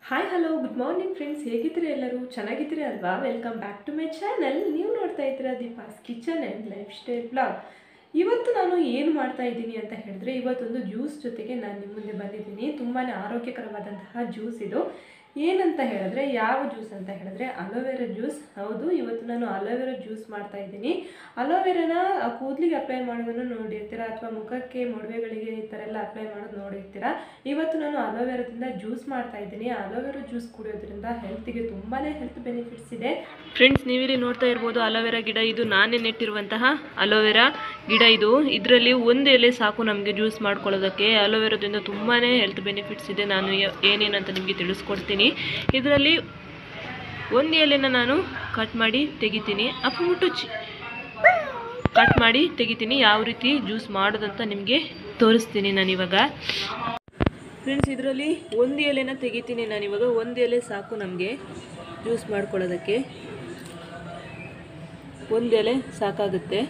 Hi hello good morning friends, ಹೇಗಿದ್ದೀರಿ ಎಲ್ಲರೂ? ಚೆನ್ನಾಗಿದ್ದೀರಿ ಅಲ್ವಾ? Welcome back to my channel. ನೀವು ನೋಡ್ತಾ ಇದ್ದೀರಾ Deepa's kitchen and life style blog. ಇವತ್ತು ನಾನು ಏನು ಮಾಡ್ತಾ ಇದ್ದೀನಿ ಅಂತ ಹೇಳಿದ್ರೆ, ಇವತ್ತೊಂದು ಜ್ಯೂಸ್ ಜೊತೆಗೆ ನಾನು ನಿಮ್ಮ ಮುಂದೆ ಬಂದಿದ್ದೀನಿ. ತುಂಬಾ ಆರೋಗ್ಯಕರವಾದಂತಹ ಜ್ಯೂಸ್ ಇದು. ಏನಂತ ಹೇಳಿದ್ರೆ, ಯಾವ ಜ್ಯೂಸ್ ಅಂತ ಹೇಳಿದ್ರೆ ಅಲೋವೆರಾ ಜ್ಯೂಸ್. ಹೌದು, ಇವತ್ತು ನಾನು ಅಲೋವೆರಾ ಜ್ಯೂಸ್ ಮಾಡ್ತಾ ಇದ್ದೀನಿ. ಅಲೋವೆರಾನ ಕೂದಲಿಗೆ ಅಪ್ಲೈ ಮಾಡೋದನ್ನು ನೋಡಿರ್ತೀರಾ, ಅಥವಾ ಮುಖಕ್ಕೆ ಮೊಡವೆಗಳಿಗೆ ಈ ಥರ ಎಲ್ಲ ಅಪ್ಲೈ ಮಾಡೋದು ನೋಡಿರ್ತೀರಾ. ಇವತ್ತು ನಾನು ಅಲೋವೆರಾದಿಂದ ಜ್ಯೂಸ್ ಮಾಡ್ತಾ ಇದ್ದೀನಿ. ಅಲೋವೆರಾ ಜ್ಯೂಸ್ ಕುಡಿಯೋದ್ರಿಂದ ಹೆಲ್ತ್ಗೆ ತುಂಬಾ ಹೆಲ್ತ್ ಬೆನಿಫಿಟ್ಸ್ ಇದೆ ಫ್ರೆಂಡ್ಸ್. ನೀವಿಲ್ಲಿ ನೋಡ್ತಾ ಇರ್ಬೋದು ಅಲೋವೆರಾ ಗಿಡ. ಇದು ನಾನೇ ನೆಟ್ಟಿರುವಂತಹ ಅಲೋವೆರಾ ಗಿಡ. ಇದರಲ್ಲಿ ಒಂದು ಎಲೆ ಸಾಕು ನಮಗೆ ಜ್ಯೂಸ್ ಮಾಡ್ಕೊಳ್ಳೋದಕ್ಕೆ. ಅಲೋವೆರಾದಿಂದ ತುಂಬಾ ಹೆಲ್ತ್ ಬೆನಿಫಿಟ್ಸ್ ಇದೆ. ನಾನು ಏನೇನಂತ ನಿಮಗೆ ತಿಳಿಸ್ಕೊಡ್ತೀನಿ. ಇದರಲ್ಲಿ ಒಂದು ಎಲೆನ ನಾನು ಕಟ್ ಮಾಡಿ ತೆಗಿತೀನಿ, ಕಟ್ ಮಾಡಿ ತೆಗಿತೀನಿ. ಯಾವ ರೀತಿ ಜ್ಯೂಸ್ ಮಾಡೋದಂತ ನಿಮಗೆ ತೋರಿಸ್ತೀನಿ ನಾನಿವಾಗ. ಫ್ರೆಂಡ್ಸ್, ಇದರಲ್ಲಿ ಒಂದು ಎಲೆನ ತೆಗಿತೀನಿ ನಾನಿವಾಗ. ಒಂದು ಎಲೆ ಸಾಕು ನಮಗೆ ಜ್ಯೂಸ್ ಮಾಡ್ಕೊಳ್ಳೋದಕ್ಕೆ. ಒಂದು ಎಲೆ ಸಾಕಾಗುತ್ತೆ.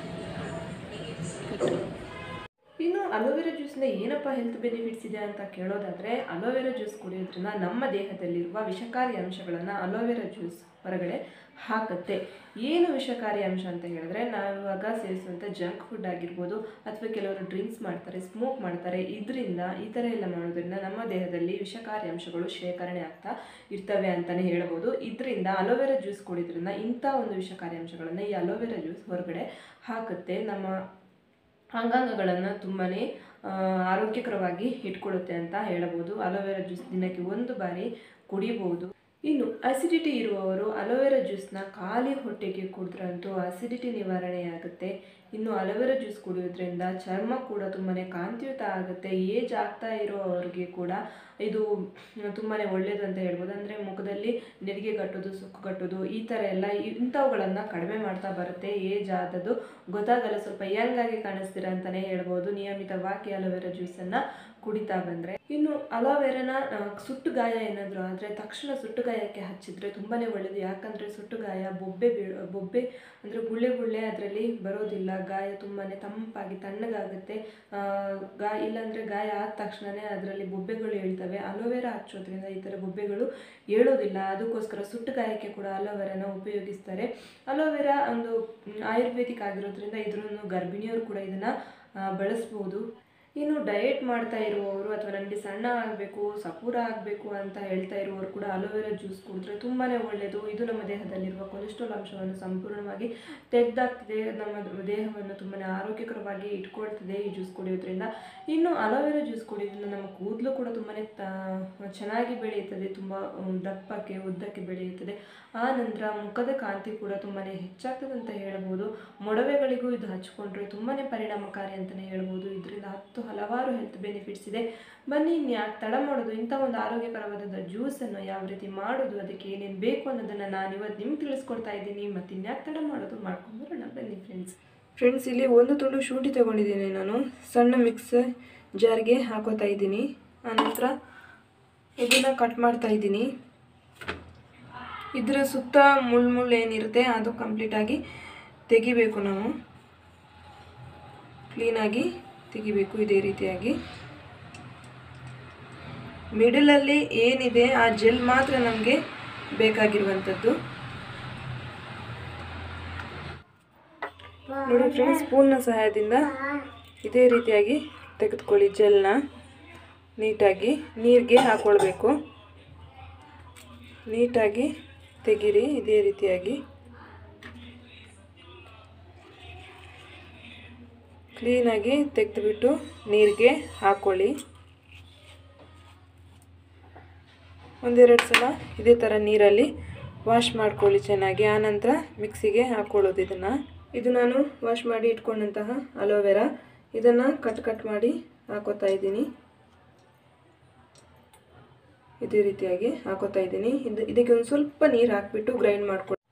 ಇನ್ನು ಅಲೋವೆರಾ ಜ್ಯೂಸ್ನ ಏನಪ್ಪ ಹೆಲ್ತ್ ಬೆನಿಫಿಟ್ಸ್ ಇದೆ ಅಂತ ಕೇಳೋದಾದರೆ, ಅಲೋವೆರಾ ಜ್ಯೂಸ್ ಕುಡಿಯೋದ್ರಿಂದ ನಮ್ಮ ದೇಹದಲ್ಲಿರುವ ವಿಷಕಾರಿ ಅಂಶಗಳನ್ನು ಅಲೋವೆರಾ ಜ್ಯೂಸ್ ಹೊರಗಡೆ ಹಾಕುತ್ತೆ. ಏನು ವಿಷಕಾರಿ ಅಂಶ ಅಂತ ಹೇಳಿದ್ರೆ, ನಾವಿವಾಗ ಸೇವಿಸುವಂಥ ಜಂಕ್ ಫುಡ್ ಆಗಿರ್ಬೋದು, ಅಥವಾ ಕೆಲವರು ಡ್ರಿಂಕ್ಸ್ ಮಾಡ್ತಾರೆ, ಸ್ಮೋಕ್ ಮಾಡ್ತಾರೆ. ಇದರಿಂದ ಈ ಥರ ಎಲ್ಲ ಮಾಡೋದ್ರಿಂದ ನಮ್ಮ ದೇಹದಲ್ಲಿ ವಿಷಕಾರಿ ಅಂಶಗಳು ಶೇಖರಣೆ ಆಗ್ತಾ ಇರ್ತವೆ ಅಂತಲೇ ಹೇಳ್ಬೋದು. ಇದರಿಂದ ಅಲೋವೆರಾ ಜ್ಯೂಸ್ ಕುಡಿಯೋದ್ರಿಂದ ಇಂಥ ಒಂದು ವಿಷಕಾರಿ ಅಂಶಗಳನ್ನು ಈ ಅಲೋವೆರಾ ಜ್ಯೂಸ್ ಹೊರಗಡೆ ಹಾಕುತ್ತೆ. ನಮ್ಮ ಅಂಗಾಂಗಗಳನ್ನು ತುಂಬಾ ಆರೋಗ್ಯಕರವಾಗಿ ಇಟ್ಕೊಳ್ಳುತ್ತೆ ಅಂತ ಹೇಳಬಹುದು. ಅಲೋವೆರಾ ಜ್ಯೂಸ್ ದಿನಕ್ಕೆ ಒಂದು ಬಾರಿ ಕುಡಿಬಹುದು. ಇನ್ನು ಅಸಿಡಿಟಿ ಇರುವವರು ಅಲೋವೆರಾ ಜ್ಯೂಸ್ನ ಖಾಲಿ ಹೊಟ್ಟೆಗೆ ಕುಡಿದ್ರಂತೂ ಅಸಿಡಿಟಿ ನಿವಾರಣೆಯಾಗುತ್ತೆ. ಇನ್ನು ಅಲೋವೆರಾ ಜ್ಯೂಸ್ ಕುಡಿಯೋದ್ರಿಂದ ಚರ್ಮ ಕೂಡ ತುಂಬಾ ಕಾಂತಿಯುತ ಆಗುತ್ತೆ. ಏಜ್ ಆಗ್ತಾ ಇರೋವ್ರಿಗೆ ಕೂಡ ಇದು ತುಂಬಾ ಒಳ್ಳೆಯದು ಅಂತ ಹೇಳ್ಬೋದು. ಅಂದರೆ ಮುಖದಲ್ಲಿ ನೆರಿಗೆ ಕಟ್ಟೋದು, ಸುಕ್ಕು ಕಟ್ಟೋದು, ಈ ಥರ ಎಲ್ಲ ಇಂಥವುಗಳನ್ನು ಕಡಿಮೆ ಮಾಡ್ತಾ ಬರುತ್ತೆ. ಏಜ್ ಆದದ್ದು ಗೊತ್ತಾಗಲ್ಲ, ಸ್ವಲ್ಪ ಯಂಗ್ ಆಗಿ ಕಾಣಿಸ್ತೀರ ಅಂತಲೇ ಹೇಳ್ಬೋದು ನಿಯಮಿತವಾಗಿ ಅಲೋವೆರಾ ಜ್ಯೂಸನ್ನು ಕುಡಿತಾ ಬಂದರೆ. ಇನ್ನು ಅಲೋವೆರಾನ ಸುಟ್ಟು ಗಾಯ ಏನಾದರೂ ಆದರೆ ತಕ್ಷಣ ಸುಟ್ಟು ಗಾಯಕ್ಕೆ ಹಚ್ಚಿದ್ರೆ ತುಂಬಾ ಒಳ್ಳೆಯದು. ಯಾಕಂದರೆ ಸುಟ್ಟು ಗಾಯ ಬೊಬ್ಬೆ ಅಂದರೆ ಗುಳ್ಳೆ ಅದರಲ್ಲಿ ಬರೋದಿಲ್ಲ. ಗಾಯ ತುಂಬಾ ತಂಪಾಗಿ ತಣ್ಣಗಾಗುತ್ತೆ. ಇಲ್ಲಾಂದರೆ ಗಾಯ ಆದ ತಕ್ಷಣವೇ ಅದರಲ್ಲಿ ಬೊಬ್ಬೆಗಳು ಏಳ್ತವೆ. ಅಲೋವೆರಾ ಹಚ್ಚೋದ್ರಿಂದ ಈ ಥರ ಬೊಬ್ಬೆಗಳು ಏಳೋದಿಲ್ಲ. ಅದಕ್ಕೋಸ್ಕರ ಸುಟ್ಟು ಗಾಯಕ್ಕೆ ಕೂಡ ಅಲೋವೆರಾನ ಉಪಯೋಗಿಸ್ತಾರೆ. ಅಲೋವೆರಾ ಒಂದು ಆಯುರ್ವೇದಿಕ್ ಆಗಿರೋದ್ರಿಂದ ಇದನ್ನು ಗರ್ಭಿಣಿಯವರು ಕೂಡ ಇದನ್ನು ಬಳಸ್ಬೋದು. ಇನ್ನು ಡಯಟ್ ಮಾಡ್ತಾ ಇರುವವರು, ಅಥವಾ ನನಗೆ ಸಣ್ಣ ಆಗಬೇಕು, ಸಪೂರ ಆಗಬೇಕು ಅಂತ ಹೇಳ್ತಾ ಇರುವವರು ಕೂಡ ಅಲೋವೆರಾ ಜ್ಯೂಸ್ ಕುಡಿದ್ರೆ ತುಂಬಾ ಒಳ್ಳೆಯದು. ಇದು ನಮ್ಮ ದೇಹದಲ್ಲಿರುವ ಕೊಲೆಸ್ಟ್ರಾಲ್ ಅಂಶವನ್ನು ಸಂಪೂರ್ಣವಾಗಿ ತೆಗೆದಾಕ್ತಿದೆ. ನಮ್ಮ ದೇಹವನ್ನು ತುಂಬಾ ಆರೋಗ್ಯಕರವಾಗಿ ಇಟ್ಕೊಳ್ತಿದೆ ಈ ಜ್ಯೂಸ್ ಕುಡಿಯೋದ್ರಿಂದ. ಇನ್ನು ಅಲೋವೆರಾ ಜ್ಯೂಸ್ ಕುಡಿಯೋದ್ರಿಂದ ನಮ್ಮ ಕೂದಲು ಕೂಡ ತುಂಬಾ ಚೆನ್ನಾಗಿ ಬೆಳೆಯುತ್ತದೆ. ತುಂಬ ದಪ್ಪಕ್ಕೆ ಉದ್ದಕ್ಕೆ ಬೆಳೆಯುತ್ತದೆ. ಆ ನಂತರ ಮುಖದ ಕಾಂತಿ ಕೂಡ ತುಂಬಾ ಹೆಚ್ಚಾಗ್ತದೆ ಅಂತ ಹೇಳ್ಬೋದು. ಮೊಡವೆಗಳಿಗೂ ಇದು ಹಚ್ಕೊಂಡ್ರೆ ತುಂಬಾ ಪರಿಣಾಮಕಾರಿ ಅಂತಲೇ ಹೇಳ್ಬೋದು. ಇದರಿಂದ ಹಲವಾರು ಹೆಲ್ತ್ ಬೆನಿಫಿಟ್ಸ್ ಇದೆ. ಬನ್ನಿ, ಇನ್ಯಾಕೆ ತಡ ಮಾಡೋದು, ಇಂಥ ಒಂದು ಆರೋಗ್ಯಕರವಾದ ಜ್ಯೂಸನ್ನು ಯಾವ ರೀತಿ ಮಾಡೋದು, ಅದಕ್ಕೆ ಏನೇನು ಬೇಕು ಅನ್ನೋದನ್ನು ನಾನು ಇವತ್ತು ನಿಮ್ಗೆ ತಿಳಿಸ್ಕೊಡ್ತಾ ಇದ್ದೀನಿ. ಮತ್ತು ಇನ್ಯಾಕೆ ತಡ ಮಾಡೋದು, ಮಾಡ್ಕೊಂಡು ಬರೋಣ ಬನ್ನಿ ಫ್ರೆಂಡ್ಸ್. ಇಲ್ಲಿ ಒಂದು ತುಂಡು ಶುಂಠಿ ತೊಗೊಂಡಿದ್ದೀನಿ ನಾನು. ಸಣ್ಣ ಮಿಕ್ಸರ್ ಜಾರ್ಗೆ ಹಾಕೋತಾ ಇದ್ದೀನಿ. ಆನಂತರ ಇದನ್ನು ಕಟ್ ಮಾಡ್ತಾ ಇದ್ದೀನಿ. ಇದರ ಸುತ್ತ ಮುಳ್ಳು ಏನಿರುತ್ತೆ ಅದು ಕಂಪ್ಲೀಟಾಗಿ ತೆಗಿಬೇಕು. ನಾವು ಕ್ಲೀನಾಗಿ ತೆಗಿಬೇಕು. ಇದೇ ರೀತಿಯಾಗಿ ಮಿಡಲಲ್ಲಿ ಏನಿದೆ ಆ ಜೆಲ್ ಮಾತ್ರ ನಮಗೆ ಬೇಕಾಗಿರುವಂಥದ್ದು. ನೋಡಿ ಫ್ರೆಂಡ್ಸ್, ಸ್ಪೂನ್ನ ಸಹಾಯದಿಂದ ಇದೇ ರೀತಿಯಾಗಿ ತೆಗೆದುಕೊಳ್ಳಿ. ಜೆಲ್ನ ನೀಟಾಗಿ ನೀರಿಗೆ ಹಾಕ್ಕೊಳ್ಬೇಕು. ನೀಟಾಗಿ ತೆಗೀರಿ. ಇದೇ ರೀತಿಯಾಗಿ ಕ್ಲೀನಾಗಿ ತೆಗೆದುಬಿಟ್ಟು ನೀರಿಗೆ ಹಾಕ್ಕೊಳ್ಳಿ. ಒಂದೆರಡು ಸಲ ಇದೇ ಥರ ನೀರಲ್ಲಿ ವಾಶ್ ಮಾಡ್ಕೊಳ್ಳಿ ಚೆನ್ನಾಗಿ. ಆನಂತರ ಮಿಕ್ಸಿಗೆ ಹಾಕ್ಕೊಳ್ಳೋದು. ಇದು ನಾನು ವಾಶ್ ಮಾಡಿ ಇಟ್ಕೊಂಡಂತಹ ಅಲೋವೆರಾ. ಇದನ್ನು ಕಟ್ ಮಾಡಿ ಹಾಕೋತಾ ಇದ್ದೀನಿ. ಇದೇ ರೀತಿಯಾಗಿ ಹಾಕೋತಾ ಇದ್ದೀನಿ. ಇದಕ್ಕೆ ಒಂದು ಸ್ವಲ್ಪ ನೀರು ಹಾಕಿಬಿಟ್ಟು ಗ್ರೈಂಡ್ ಮಾಡ್ಕೊಳ್ಳಿ.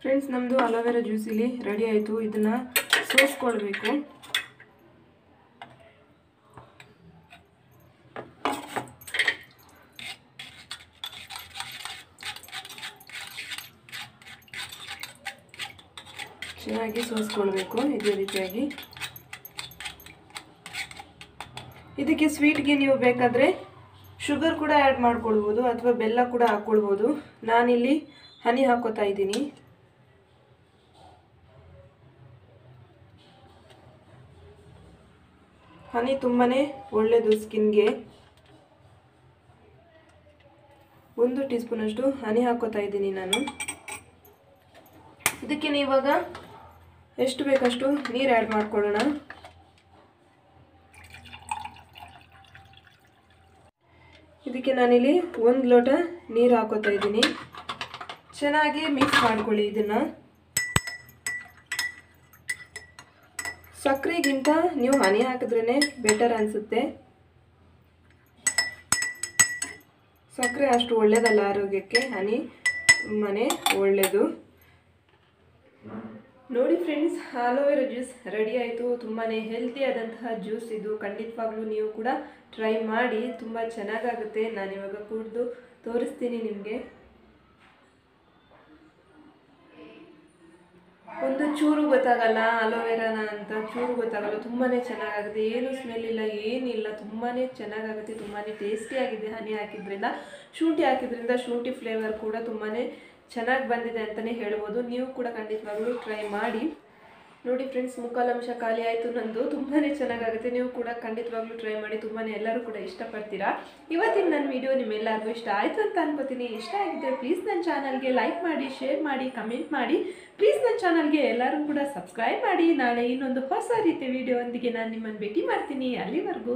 ಫ್ರೆಂಡ್ಸ್, ನಮ್ಮದು ಅಲೋವೆರಾ ಜ್ಯೂಸ್ ಇಲ್ಲಿ ರೆಡಿ ಆಯಿತು. ಇದನ್ನು ಸೋಸ್ಕೊಳ್ಬೇಕು. ಚೆನ್ನಾಗಿ ಸೋಸ್ಕೊಳ್ಬೇಕು ಇದೇ ರೀತಿಯಾಗಿ. ಇದಕ್ಕೆ ಸ್ವೀಟ್ಗೆ ನೀವು ಬೇಕಾದರೆ ಶುಗರ್ ಕೂಡ ಆ್ಯಡ್ ಮಾಡ್ಕೊಳ್ಬೋದು ಅಥವಾ ಬೆಲ್ಲ ಕೂಡ ಹಾಕ್ಕೊಳ್ಬೋದು. ನಾನಿಲ್ಲಿ ಹನಿ ಹಾಕೋತಾ ಇದ್ದೀನಿ. ಹನಿ ತುಂಬಾ ಒಳ್ಳೆಯದು ಸ್ಕಿನ್ಗೆ. 1 ಟೀ ಸ್ಪೂನಷ್ಟು ಹನಿ ಹಾಕೋತಾ ಇದ್ದೀನಿ ನಾನು. ಇದಕ್ಕೆ ಇವಾಗ ಎಷ್ಟು ಬೇಕಷ್ಟು ನೀರು ಆ್ಯಡ್ ಮಾಡ್ಕೊಳ್ಳೋಣ. ಇದಕ್ಕೆ ನಾನಿಲ್ಲಿ 1 ಲೋಟ ನೀರು ಹಾಕೋತಾ ಇದ್ದೀನಿ. ಚೆನ್ನಾಗಿ ಮಿಕ್ಸ್ ಮಾಡ್ಕೊಳ್ಳಿ ಇದನ್ನು. ಸಕ್ಕರೆಗಿಂತ ನೀವು ಹನಿ ಹಾಕಿದ್ರೇ ಬೆಟರ್ ಅನಿಸುತ್ತೆ. ಸಕ್ಕರೆ ಅಷ್ಟು ಒಳ್ಳೆಯದಲ್ಲ ಆರೋಗ್ಯಕ್ಕೆ, ಹನಿ ತುಂಬಾ ಒಳ್ಳೆಯದು. ನೋಡಿ ಫ್ರೆಂಡ್ಸ್, ಅಲೋವೆರಾ ಜ್ಯೂಸ್ ರೆಡಿ ಆಯಿತು. ತುಂಬಾ ಹೆಲ್ತಿ ಆದಂತಹ ಜ್ಯೂಸ್ ಇದು. ಖಂಡಿತವಾಗ್ಲೂ ನೀವು ಕೂಡ ಟ್ರೈ ಮಾಡಿ, ತುಂಬ ಚೆನ್ನಾಗಾಗುತ್ತೆ. ನಾನಿವಾಗ ಕುಡಿದು ತೋರಿಸ್ತೀನಿ ನಿಮಗೆ. ಒಂದು ಚೂರು ಗೊತ್ತಾಗಲ್ಲ ಅಲೋವೆರಾನ ಅಂತ, ಚೂರು ಗೊತ್ತಾಗಲ್ಲ. ತುಂಬಾ ಚೆನ್ನಾಗಾಗುತ್ತೆ. ಏನು ಸ್ಮೆಲ್ ಇಲ್ಲ, ಏನಿಲ್ಲ. ತುಂಬಾ ಚೆನ್ನಾಗಾಗುತ್ತೆ, ತುಂಬಾ ಟೇಸ್ಟಿಯಾಗಿದೆ. ಹನಿ ಹಾಕಿದ್ರಿಂದ, ಶುಂಠಿ ಹಾಕಿದ್ರಿಂದ ಶುಂಠಿ ಫ್ಲೇವರ್ ಕೂಡ ತುಂಬಾ ಚೆನ್ನಾಗಿ ಬಂದಿದೆ ಅಂತಲೇ ಹೇಳ್ಬೋದು. ನೀವು ಕೂಡ ಖಂಡಿತವಾಗ್ಲೂ ಟ್ರೈ ಮಾಡಿ. ನೋಡಿ ಫ್ರೆಂಡ್ಸ್, ಮುಕ್ಕಾಲಂಶ ಖಾಲಿ ಆಯಿತು ನಂದು. ತುಂಬಾ ಚೆನ್ನಾಗಾಗುತ್ತೆ. ನೀವು ಕೂಡ ಖಂಡಿತವಾಗ್ಲೂ ಟ್ರೈ ಮಾಡಿ. ತುಂಬಾ ಎಲ್ಲರೂ ಕೂಡ ಇಷ್ಟಪಡ್ತೀರಾ. ಇವತ್ತಿನ ನನ್ನ ವಿಡಿಯೋ ನಿಮ್ಮೆಲ್ಲರಿಗೂ ಇಷ್ಟ ಆಯಿತು ಅಂತ ಅನ್ಕೋತೀನಿ. ಇಷ್ಟ ಆಗಿದ್ದರೆ ಪ್ಲೀಸ್ ನನ್ನ ಚಾನಲ್ಗೆ ಲೈಕ್ ಮಾಡಿ, ಶೇರ್ ಮಾಡಿ, ಕಮೆಂಟ್ ಮಾಡಿ. ಪ್ಲೀಸ್ ನನ್ನ ಚಾನಲ್ಗೆ ಎಲ್ಲರೂ ಕೂಡ ಸಬ್ಸ್ಕ್ರೈಬ್ ಮಾಡಿ. ನಾಳೆ ಇನ್ನೊಂದು ಹೊಸ ರೀತಿಯ ವಿಡಿಯೋ ಒಂದಿಗೆ ನಾನು ನಿಮ್ಮನ್ನು ಭೇಟಿ ಮಾಡ್ತೀನಿ. ಅಲ್ಲಿವರೆಗೂ